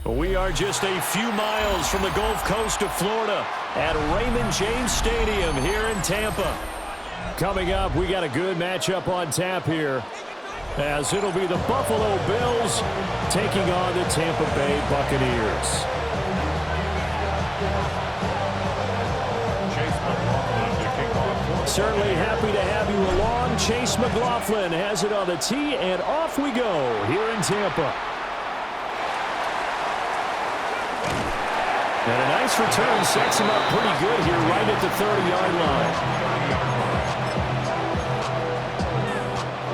We are just a few miles from the Gulf Coast of Florida at Raymond James Stadium here in Tampa. Coming up, we got a good matchup on tap here, as it'll be the Buffalo Bills taking on the Tampa Bay Buccaneers. Certainly happy to have you along. Chase McLaughlin has it on the tee, and off we go here in Tampa. And a nice return sets him up pretty good here right at the 30-yard line.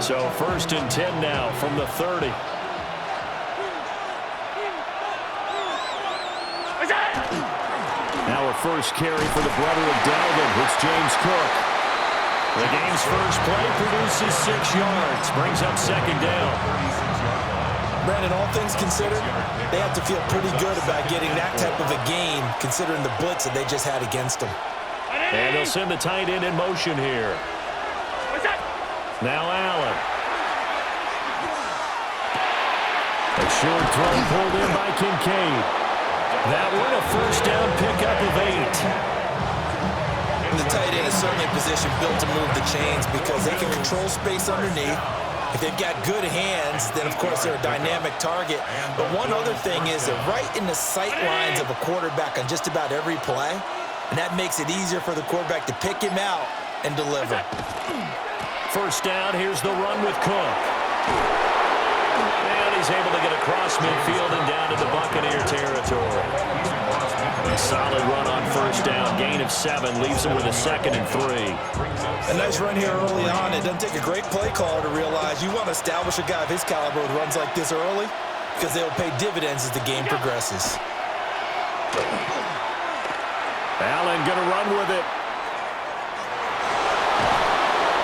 So 1st and 10 now from the 30. Now a first carry for the brother of Dalvin. It's James Cook. The game's first play produces 6 yards. Brings up 2nd down. Brandon, all things considered, they have to feel pretty good about getting that type of a gain, considering the blitz that they just had against them. And they'll send the tight end in motion here. Now Allen. A short throw pulled in by Kincaid. That one a first down pickup of 8. The tight end is certainly a position built to move the chains because they can control space underneath. If they've got good hands, then, of course, they're a dynamic target. But one other thing is they're right in the sight lines of a quarterback on just about every play, and that makes it easier for the quarterback to pick him out and deliver. First down, here's the run with Cook. And he's able to get across midfield and down to the Buccaneer territory. A solid run on first down. Gain of 7 leaves him with a 2nd and 3. A nice run here early on. It doesn't take a great play caller to realize you want to establish a guy of his caliber with runs like this early because they'll pay dividends as the game progresses. Allen going to run with it.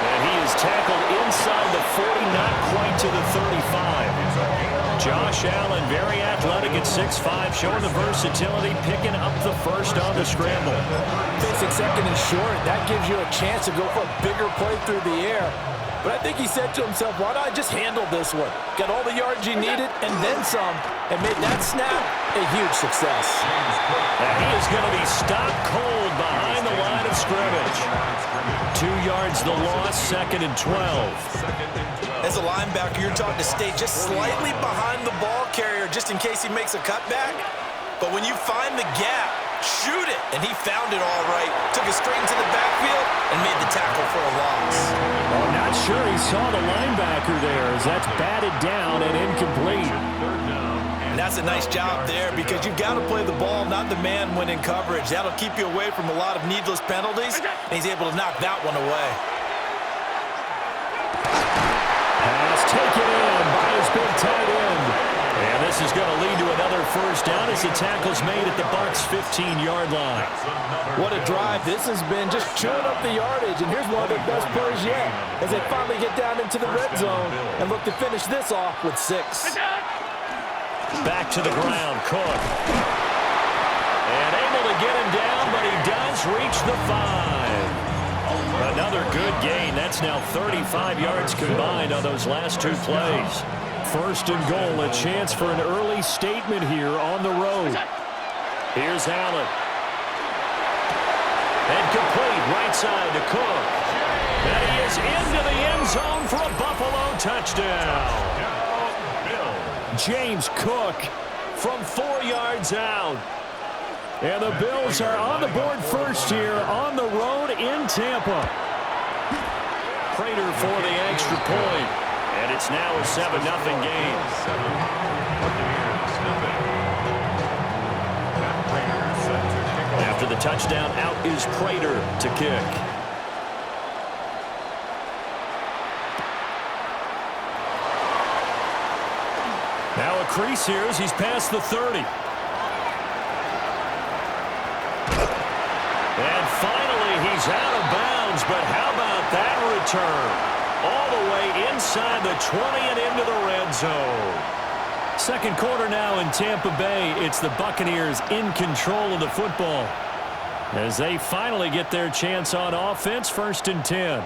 And he is tackled inside the 40, not quite to the 35. Josh Allen, very athletic at 6'5", showing the versatility, picking up the first on the scramble. Facing 2nd and short, that gives you a chance to go for a bigger play through the air. But I think he said to himself, why don't I just handle this one? Got all the yards he needed and then some, and made that snap a huge success. And he is going to be stopped cold behind the line of scrimmage. 2 yards the loss, 2nd and 12. As a linebacker, you're taught to stay just slightly behind the ball carrier just in case he makes a cutback. But when you find the gap, shoot it. And he found it all right. Took it straight into the backfield and made the tackle for a loss. Oh, not sure he saw the linebacker there as that's batted down and incomplete. And that's a nice job there because you've got to play the ball, not the man when in coverage. That'll keep you away from a lot of needless penalties. And he's able to knock that one away. Pass taken in by his big tight end. And this is going to lead to another first down as the tackle's made at the Bucs' 15-yard line. What a drive this has been, just chewing up the yardage. And here's one of their best plays yet as they finally get down into the red zone and look to finish this off with 6. Back to the ground, Cook. And able to get him down, but he does reach the 5. Another good gain. That's now 35 yards combined on those last 2 plays. 1st and goal, a chance for an early statement here on the road. Here's Allen. And complete right side to Cook. And he is into the end zone for a Buffalo touchdown. James Cook from 4 yards out. And the Bills are on the board first here on the road in Tampa. Prater for the extra point. And it's now a 7-0 game. After the touchdown, out is Prater to kick. Now a crease here as he's past the 30. And finally, he's out of bounds, but how about that return? All the way inside the 20 and into the red zone. 2nd quarter now in Tampa Bay. It's the Buccaneers in control of the football as they finally get their chance on offense, 1st and 10.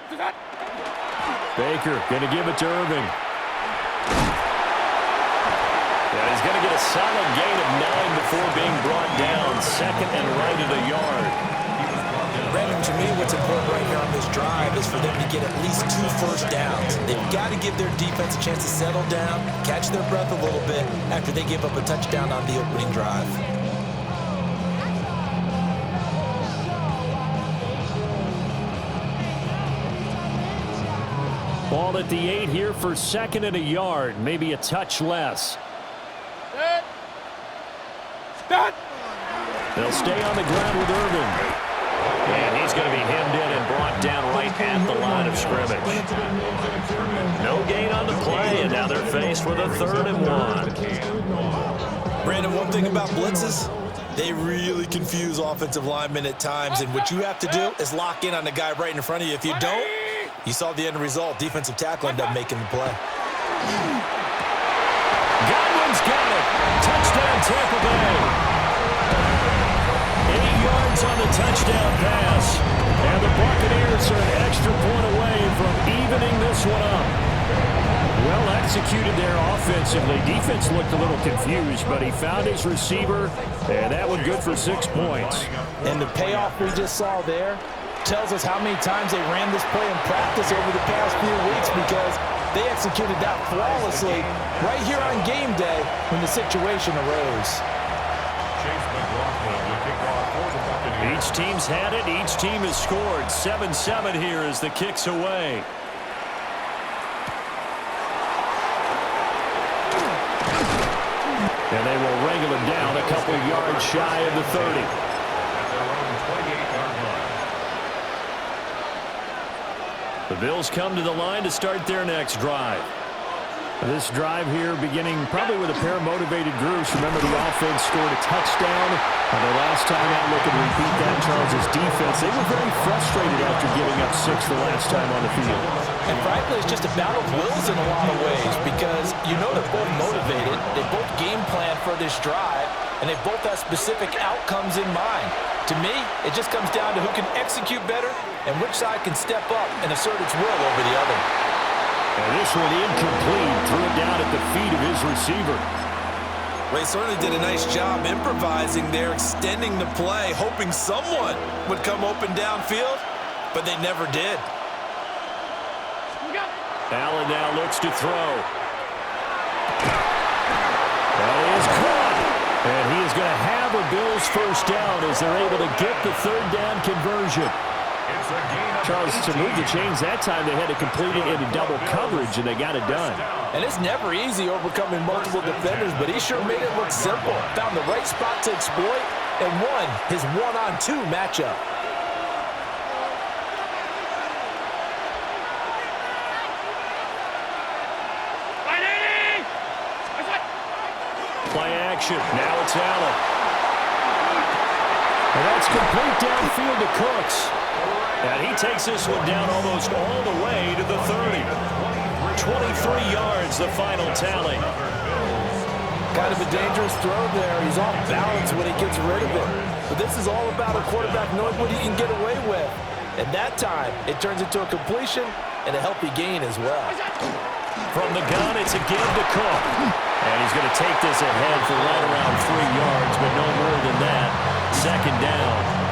Baker going to give it to Irving. Yeah, he's going to get a solid gain of 9 before being brought down. Second and right at a yard. Brandon, to me, what's important right here on this drive is for them to get at least 2 first downs. They've got to give their defense a chance to settle down, catch their breath a little bit after they give up a touchdown on the opening drive. Ball at the 8 here for second and a yard, maybe a touch less. They'll stay on the ground with Irving. And he's going to be hemmed in and brought down right at the line of scrimmage. No gain on the play, and now they're faced with a 3rd and 1. Brandon, one thing about blitzes, they really confuse offensive linemen at times, and what you have to do is lock in on the guy right in front of you. If you don't, you saw the end result. Defensive tackle ended up making the play. Godwin's got it. Touchdown, Tampa Bay. 8 yards on the touchdown pass. And the Buccaneers are an extra point away from evening this one up. Well executed there offensively. Defense looked a little confused, but he found his receiver, and that one good for 6 points. And the payoff we just saw there tells us how many times they ran this play in practice over the past few weeks, because they executed that flawlessly right here on game day when the situation arose. Each team's had it. Each team has scored. 7-7 here as the kick's away. And they will wrangle him down a couple yards shy of the 30. The Bills come to the line to start their next drive. This drive here beginning probably with a pair of motivated groups. Remember, the offense scored a touchdown on their last time out. Looking to repeat that. Charles' defense, they were very frustrated after giving up 6 the last time on the field. And frankly, it's just a battle of wills in a lot of ways, because you know they're both motivated. They both game plan for this drive, and they both have specific outcomes in mind. To me, it just comes down to who can execute better and which side can step up and assert its will over the other. And this one incomplete. Threw it down at the feet of his receiver. Well, he certainly did a nice job improvising there, extending the play, hoping someone would come open downfield, but they never did. Allen now looks to throw. That is caught. And he is going to have a Bills first down as they're able to get the 3rd down conversion. Charles, to move the chains that time, they had to complete it into double coverage, and they got it done. And it's never easy overcoming multiple defenders, but he sure made it look simple. Found the right spot to exploit and won his 1-on-2 matchup. Play action. Now it's Allen. And that's complete downfield to Cooks. And he takes this one down almost all the way to the 30. 23 yards, the final tally. Kind of a dangerous throw there. He's off balance when he gets rid of it. But this is all about a quarterback knowing what he can get away with. And that time, it turns into a completion and a healthy gain as well. From the gun, it's a give to Cook. And he's going to take this ahead for right around 3 yards, but no more than that. 2nd down.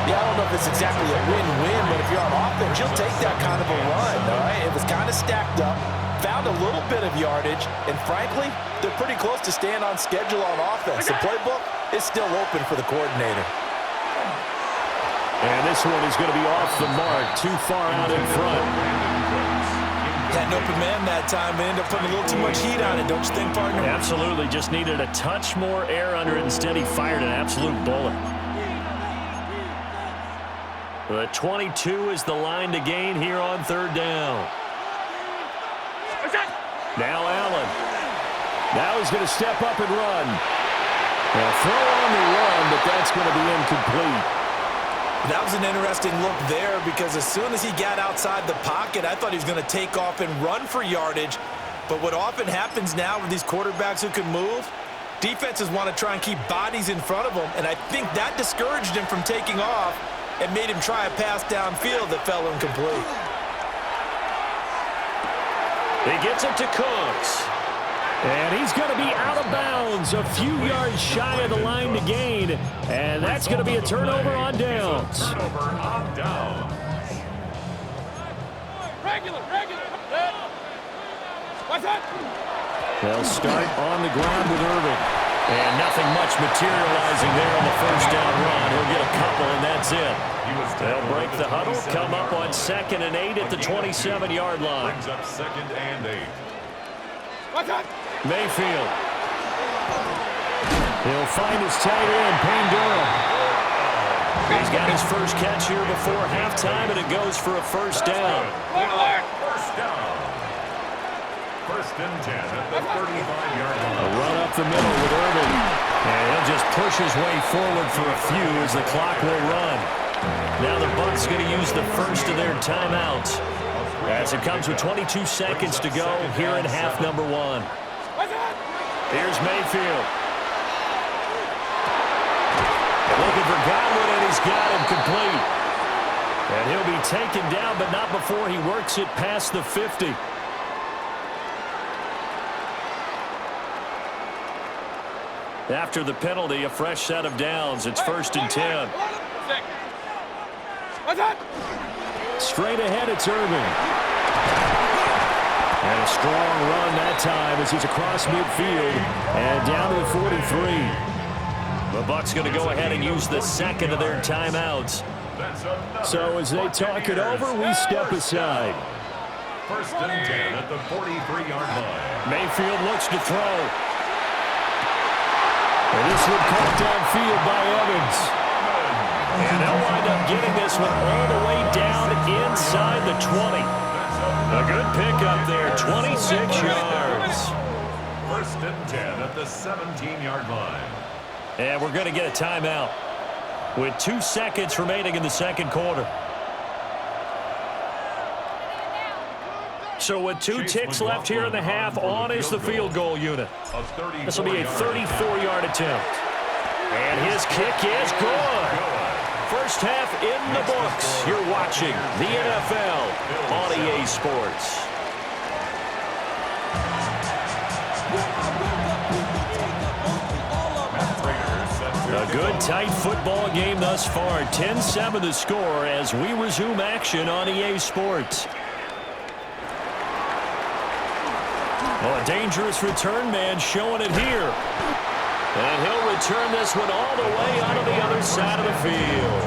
Yeah, I don't know if it's exactly a win-win, but if you're on offense, you'll take that kind of a run, all right? It was kind of stacked up, found a little bit of yardage, and frankly, they're pretty close to staying on schedule on offense. The playbook is still open for the coordinator. And this one is going to be off the mark, too far out in front. Had an open man that time, but ended up putting a little too much heat on it, don't you think, partner? Absolutely, just needed a touch more air under it. Instead, he fired an absolute bullet. The 22 is the line to gain here on 3rd down. Now Allen. Now he's going to step up and run. They'll throw on the run, but that's going to be incomplete. That was an interesting look there, because as soon as he got outside the pocket, I thought he was going to take off and run for yardage. But what often happens now with these quarterbacks who can move, defenses want to try and keep bodies in front of them, and I think that discouraged him from taking off. and made him try a pass downfield that fell incomplete. He gets it to Cooks. And he's going to be out of bounds, a few yards shy of the line to gain. And that's going to be a turnover on downs. They'll start on the ground with Irving. And nothing much materializing there on the first down run. He'll get a couple, and that's it. They'll break the huddle, come up on 2nd and 8 at the 27-yard line. Brings up 2nd and 8. Mayfield. He'll find his tight end, Payne Durham. He's got his first catch here before halftime, and it goes for a first down. First down. 1st and 10 at the 35-yard line. A run up the middle with Irving. And he'll just push his way forward for a few as the clock will run. Now the Bucs going to use the first of their timeouts as it comes with 22 seconds to go here in half number 1. Here's Mayfield. Looking for Godwin, and he's got him complete. And he'll be taken down, but not before he works it past the 50. After the penalty, a fresh set of downs. It's 1st and 10. Straight ahead, it's Irving. And a strong run that time as he's across midfield and down to the 43. The Bucs going to go ahead and use the second of their timeouts. So as they talk it over, we step aside. 1st and 10 at the 43-yard line. Mayfield looks to throw. And this one caught downfield by Evans. And they'll wind up getting this one all the way down inside the 20. A good pickup there, 26 yards. 1st and 10 at the 17-yard line. And we're going to get a timeout with 2 seconds remaining in the second quarter. So with 2 ticks left here in the half, on is the field goal unit. This will be a 34-yard attempt. And his kick is good. First half in the books. You're watching the NFL on EA Sports. A good, tight football game thus far. 10-7 the score as we resume action on EA Sports. Well, a dangerous return man showing it here. And he'll return this one all the way out of the other side of the field.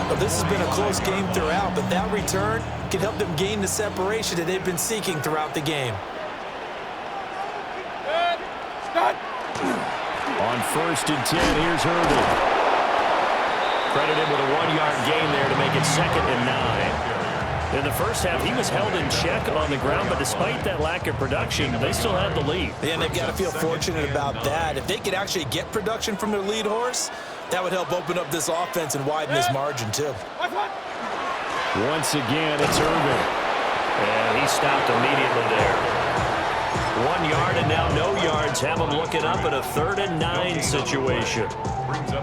Well, this has been a close game throughout, but that return can help them gain the separation that they've been seeking throughout the game. On 1st and 10, here's Irving. Credited with a 1-yard gain there to make it 2nd and 9. In the first half, he was held in check on the ground, but despite that lack of production, they still had the lead. Yeah, and they've got to feel fortunate about that. If they could actually get production from their lead horse, that would help open up this offense and widen this margin, too. Once again, it's Irving. And he stopped immediately there. 1 yard and now no yards have him looking up at a 3rd and 9 situation.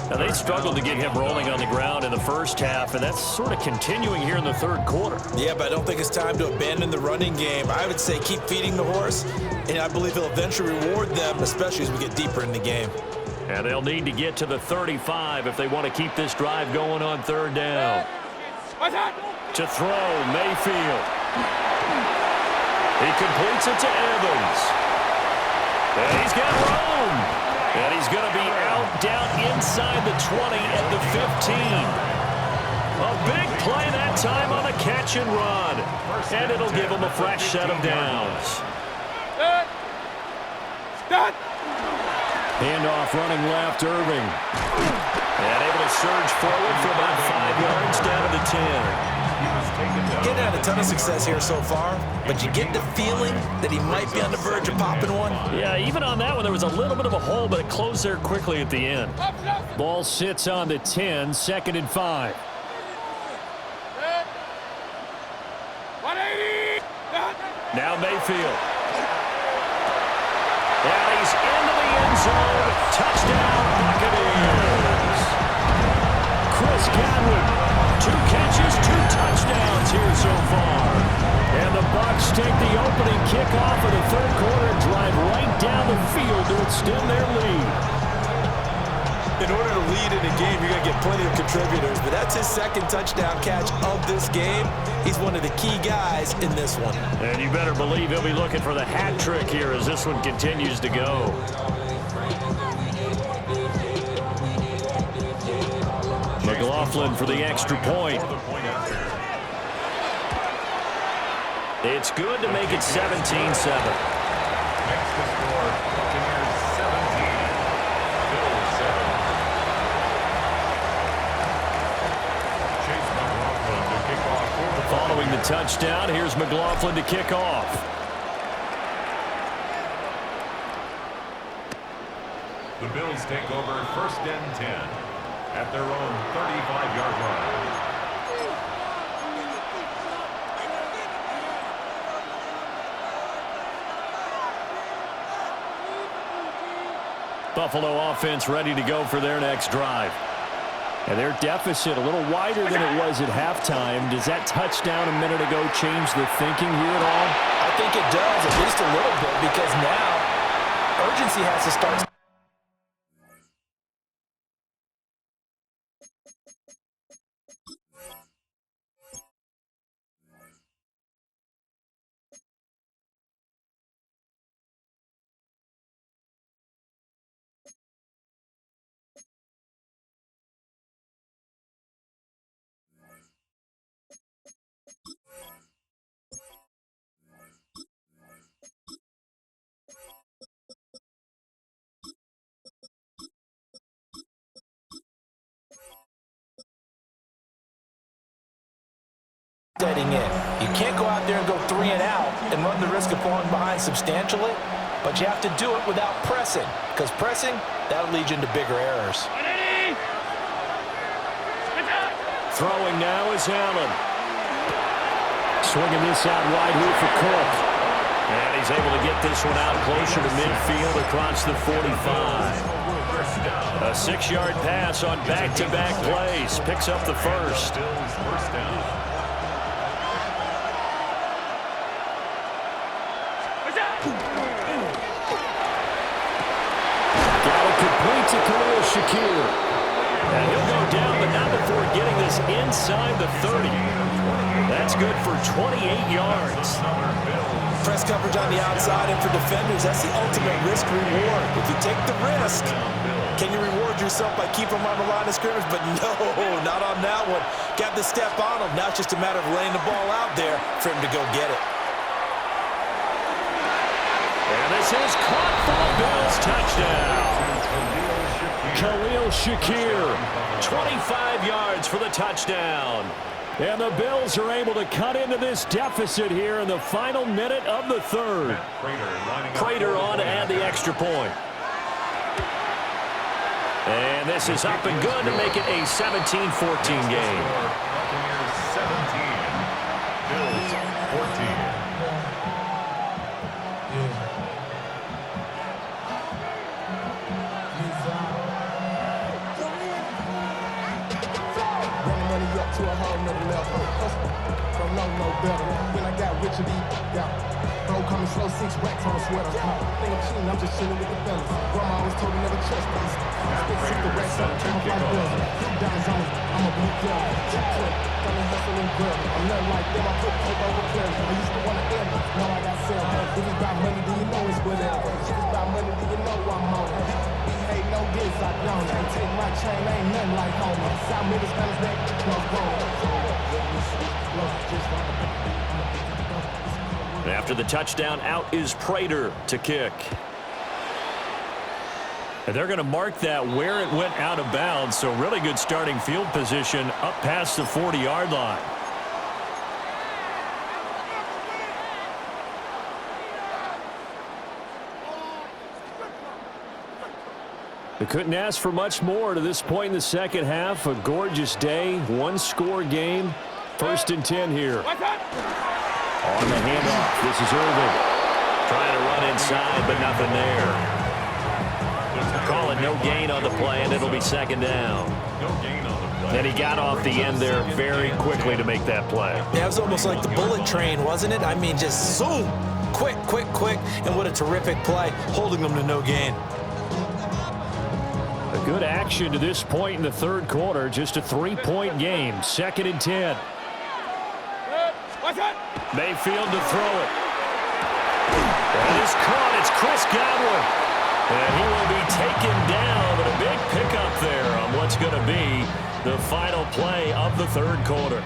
Now, they struggled to get him rolling on the ground in the first half, and that's sort of continuing here in the third quarter. Yeah, but I don't think it's time to abandon the running game. I would say keep feeding the horse, and I believe he'll eventually reward them, especially as we get deeper in the game. And they'll need to get to the 35 if they want to keep this drive going on 3rd down. To throw, Mayfield. He completes it to Evans. And he's got room. And he's going to be out down inside the 20 at the 15. A big play that time on the catch and run. And it'll give him a fresh set of downs. Handoff running left, Irving. And able to surge forward for about 5 yards down to the 10. Getting had a ton of success here so far, but you get the feeling that he might be on the verge of popping one. Yeah, even on that one, there was a little bit of a hole, but it closed there quickly at the end. Ball sits on the 10, 2nd and 5. Now Mayfield. And he's into the end zone. Touchdown, Buccaneers. Chris Godwin 2 catches, 2 touchdowns here so far. And the Bucs take the opening kickoff of the third quarter and drive right down the field to extend their lead. In order to lead in a game, you're going to get plenty of contributors, but that's his second touchdown catch of this game. He's one of the key guys in this one. And you better believe he'll be looking for the hat trick here as this one continues to go. McLaughlin for the extra point. It's good to make it 17-7. Next to score, Buccaneers 17, Bills 7. Chase McLaughlin to kick off for the Following the touchdown, here's McLaughlin to kick off. The Bills take over 1st and 10 at their own 35-yard line. Buffalo offense ready to go for their next drive. And their deficit a little wider than it was at halftime. Does that touchdown a minute ago change the thinking here at all? I think it does, at least a little bit, because now urgency has to start. Setting in. You can't go out there and go 3 and out and run the risk of falling behind substantially, but you have to do it without pressing, because pressing, that'll lead you into bigger errors. Throwing now is Allen. Swinging this out wide here for Cook. And he's able to get this one out closer to midfield across the 45. A 6-yard pass on back-to-back plays. Picks up the first. First down. Complete to Khalil Shakir. And he'll go down, but not before getting this inside the 30. That's good for 28 yards. Press coverage on the outside, and for defenders, that's the ultimate risk-reward. If you take the risk, can you reward yourself by keeping them on the line of scrimmage? But no, not on that one. Got the step on him. Now it's just a matter of laying the ball out there for him to go get it. And this is caught for the Bills touchdown. Khalil Shakir, 25 yards for the touchdown. And the Bills are able to cut into this deficit here in the final minute of the third. Prater on to add the extra point. And this is up and good to make it a 17-14 game. Buccaneers 17, Bills 14. To a whole nother level. Don't know no better. When I got rich and bro coming slow, 6 racks on a sweater. Think I'm cheating, I'm just chilling with the fellas. Grandma always told me never trust me. Spit 60 racks up, turn up like bills. Diamonds on me, I'm a blue girl. Tip, got me hustling girl. I'm nothing like them, I put tape over players. I used to want to end, now I got sell. If it's about money, do you know it's whatever? If it's about money, do you know I'm on it? Ain't no this, I don't. Ain't take my chain, ain't nothing like home. South Middle Spanish back, no After the touchdown, out is Prater to kick. And they're going to mark that where it went out of bounds, so really good starting field position up past the 40-yard line. They couldn't ask for much more to this point in the second half. A gorgeous day, 1-score game. 1st and 10 here. On the handoff, this is Irvin. Trying to run inside, but nothing there. Call it no gain on the play, and it'll be 2nd down. No gain on the play. And he got off the end there very quickly to make that play. Yeah, it was almost like the bullet train, wasn't it? I mean, just zoom. Quick, quick, quick. And what a terrific play, holding them to no gain. A good action to this point in the third quarter. Just a 3-point game. 2nd and 10. Mayfield to throw it. That is caught. It's Chris Godwin. And he will be taken down, but a big pickup there on what's going to be the final play of the third quarter.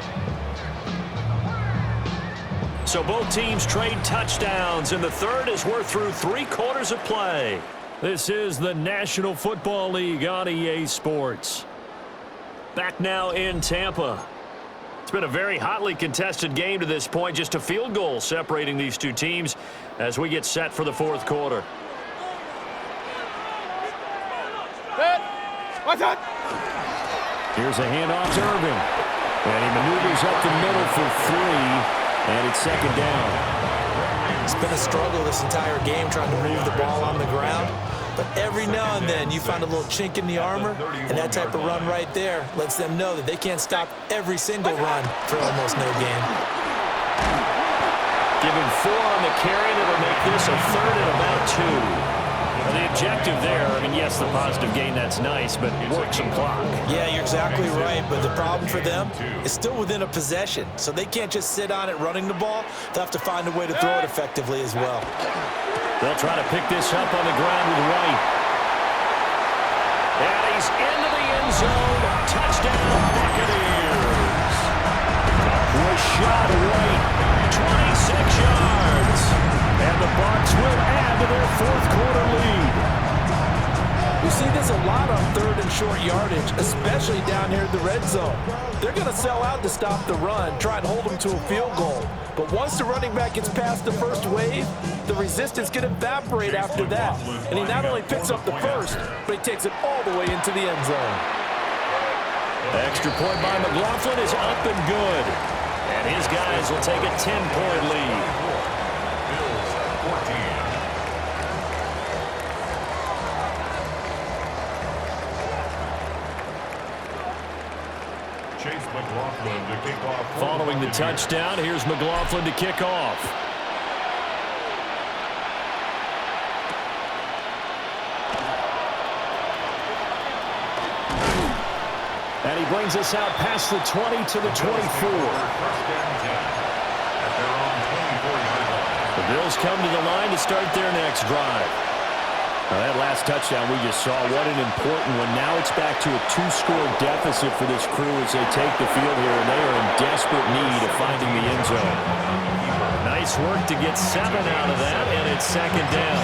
So both teams trade touchdowns, and the third as we're through 3 quarters of play. This is the National Football League on EA Sports. Back now in Tampa. It's been a very hotly contested game to this point. Just a field goal separating these two teams as we get set for the fourth quarter. Here's a handoff to Irvin. And he maneuvers up the middle for 3. And it's 2nd down. It's been a struggle this entire game trying to move the ball on the ground. But every now and then you find a little chink in the armor, and that type of run right there lets them know that they can't stop every single run for almost no gain. Give him 4 on the carry. That'll make this a 3rd and about 2. The objective there, I mean, yes, the positive gain, that's nice, but work some clock. Yeah, you're exactly right, but the problem for them is still within a possession, so they can't just sit on it running the ball. They'll have to find a way to throw it effectively as well. They'll try to pick this up on the ground with White. And he's into the end zone. Touchdown, Buccaneers. Rashad White, 26 yards. And the Bucs will add to their fourth quarter lead. We see this a lot on 3rd and short yardage, especially down here in the red zone. They're going to sell out to stop the run, try and hold them to a field goal. But once the running back gets past the first wave, the resistance can evaporate after that. And he not only picks up the first, but he takes it all the way into the end zone. Extra point by McLaughlin is up and good. And his guys will take a 10-point lead. Following the touchdown, here's McLaughlin to kick off. And he brings us out past the 20 to the 24. The Bills come to the line to start their next drive. Now that last touchdown we just saw, what an important one. Now it's back to a 2-score deficit for this crew as they take the field here, and they are in desperate need of finding the end zone. Nice work to get 7 out of that, and it's 2nd down.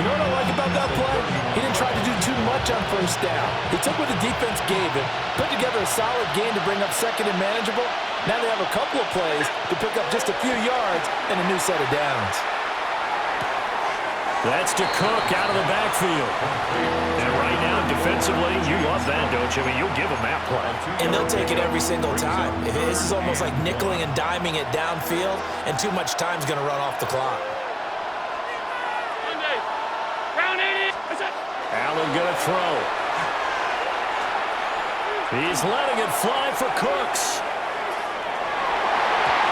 You know what I like about that play? He didn't try to do too much on first down. He took what the defense gave him, put together a solid game to bring up 2nd and manageable. Now they have a couple of plays to pick up just a few yards and a new set of downs. That's to Cook out of the backfield. And right now, defensively, you love that, don't you? I mean, you'll give them that play. And they'll take it every single time. This is almost like nickeling and diming it downfield, and too much time's going to run off the clock. Allen going to throw. He's letting it fly for Cooks.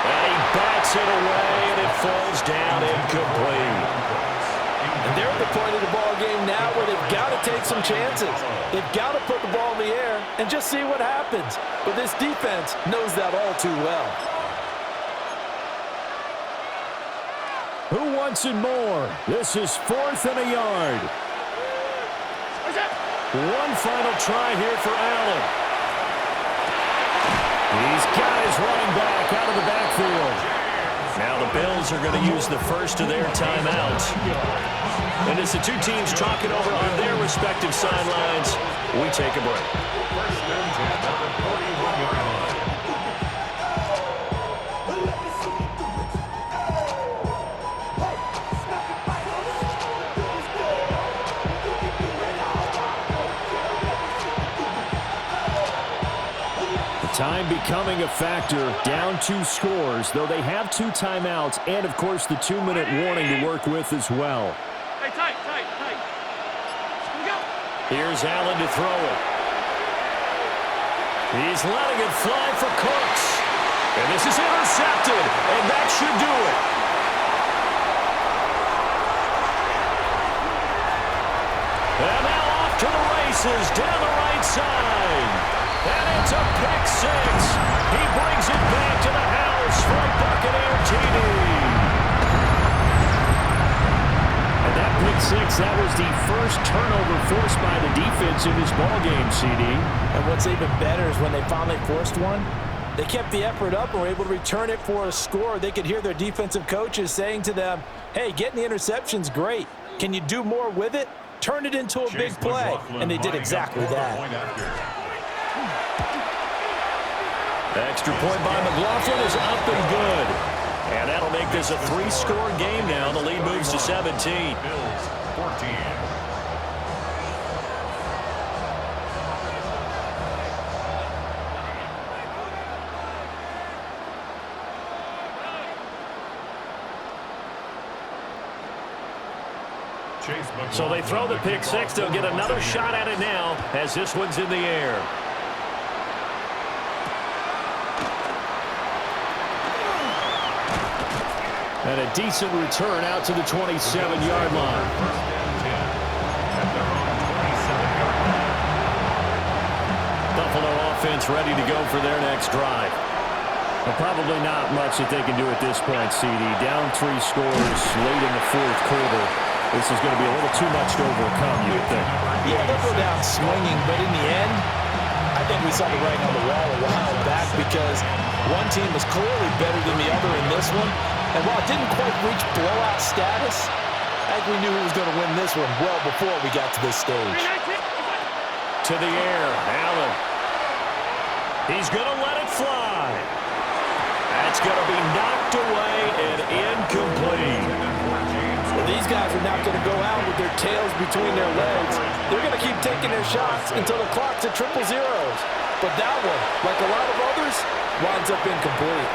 And he bats it away, and it falls down incomplete. And they're at the point of the ball game now where they've got to take some chances. They've got to put the ball in the air and just see what happens. But this defense knows that all too well. Who wants it more? This is 4th and a yard. One final try here for Allen. He's got his running back out of the backfield. Now the Bills are going to use the first of their timeouts. And as the two teams talk it over on their respective sidelines, we take a break. First and 10 at the 41-yard line. Time becoming a factor, down 2 scores, though they have 2 timeouts and, of course, the 2-minute warning to work with as well. Hey, tight. Here we go. Here's Allen to throw it. He's letting it fly for Cooks. And this is intercepted, and that should do it. And now off to the races down the right side. And it's a pick six. He brings it back to the house for a Buccaneer TD. And that pick six, that was the first turnover forced by the defense in this ballgame, CD. And what's even better is when they finally forced one, they kept the effort up and were able to return it for a score. They could hear their defensive coaches saying to them, hey, getting the interception's great. Can you do more with it? Turn it into a big play. And they did exactly that. The extra point by McLaughlin is up and good. And that'll make this a three-score game now. The lead moves to 17. Bills 14. So they throw the pick six. They'll get another shot at it now as this one's in the air. And a decent return out to the 27-yard line. Buffalo offense ready to go for their next drive. Well, probably not much that they can do at this point, CD. Down 3 scores late in the fourth quarter. This is going to be a little too much to overcome, you would think. Yeah, they'll go down swinging, but in the end, I think we saw the writing on the wall a while back because one team was clearly better than the other in this one. And while it didn't quite reach blowout status, I think we knew who was going to win this one well before we got to this stage. To the air, Allen. He's going to let it fly. That's going to be knocked away and incomplete. Well, these guys are not going to go out with their tails between their legs. They're going to keep taking their shots until the clock's at triple zeros. But that one, like a lot of others, winds up incomplete.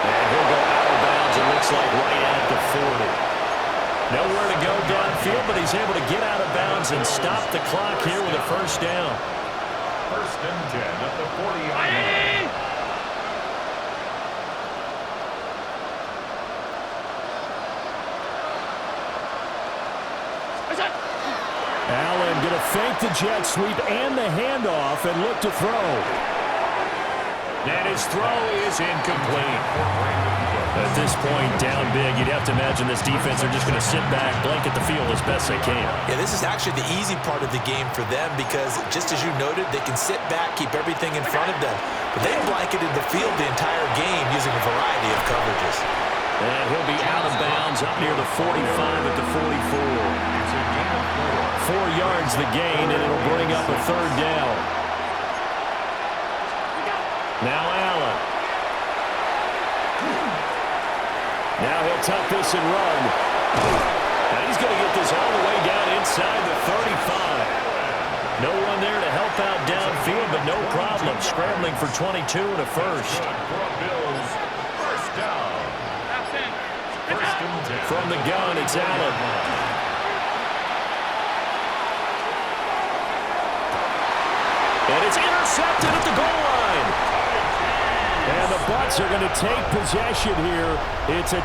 And he'll go out of bounds, it looks like, right at the 40. Nowhere to go downfield, but he's able to get out of bounds and stop the clock here with a first down. First and 10 at the 40-yard line. Allen going to fake the jet sweep and the handoff and look to throw. And his throw is incomplete. At this point, down big, you'd have to imagine this defense are just going to sit back, blanket the field as best they can. Yeah, this is actually the easy part of the game for them because, just as you noted, they can sit back, keep everything in front of them. But they blanketed the field the entire game using a variety of coverages. And he'll be out of bounds up near the 45 at the 44. 4 yards the gain, and it'll bring up a third down. Now Allen. Now he'll tuck this and run. And he's going to get this all the way down inside the 35. No one there to help out downfield, but no problem. Scrambling for 22 and a first. Bills first down. First and 10. From the gun, it's Allen. And it's intercepted at the goal line. And the Bucs are going to take possession here. It's a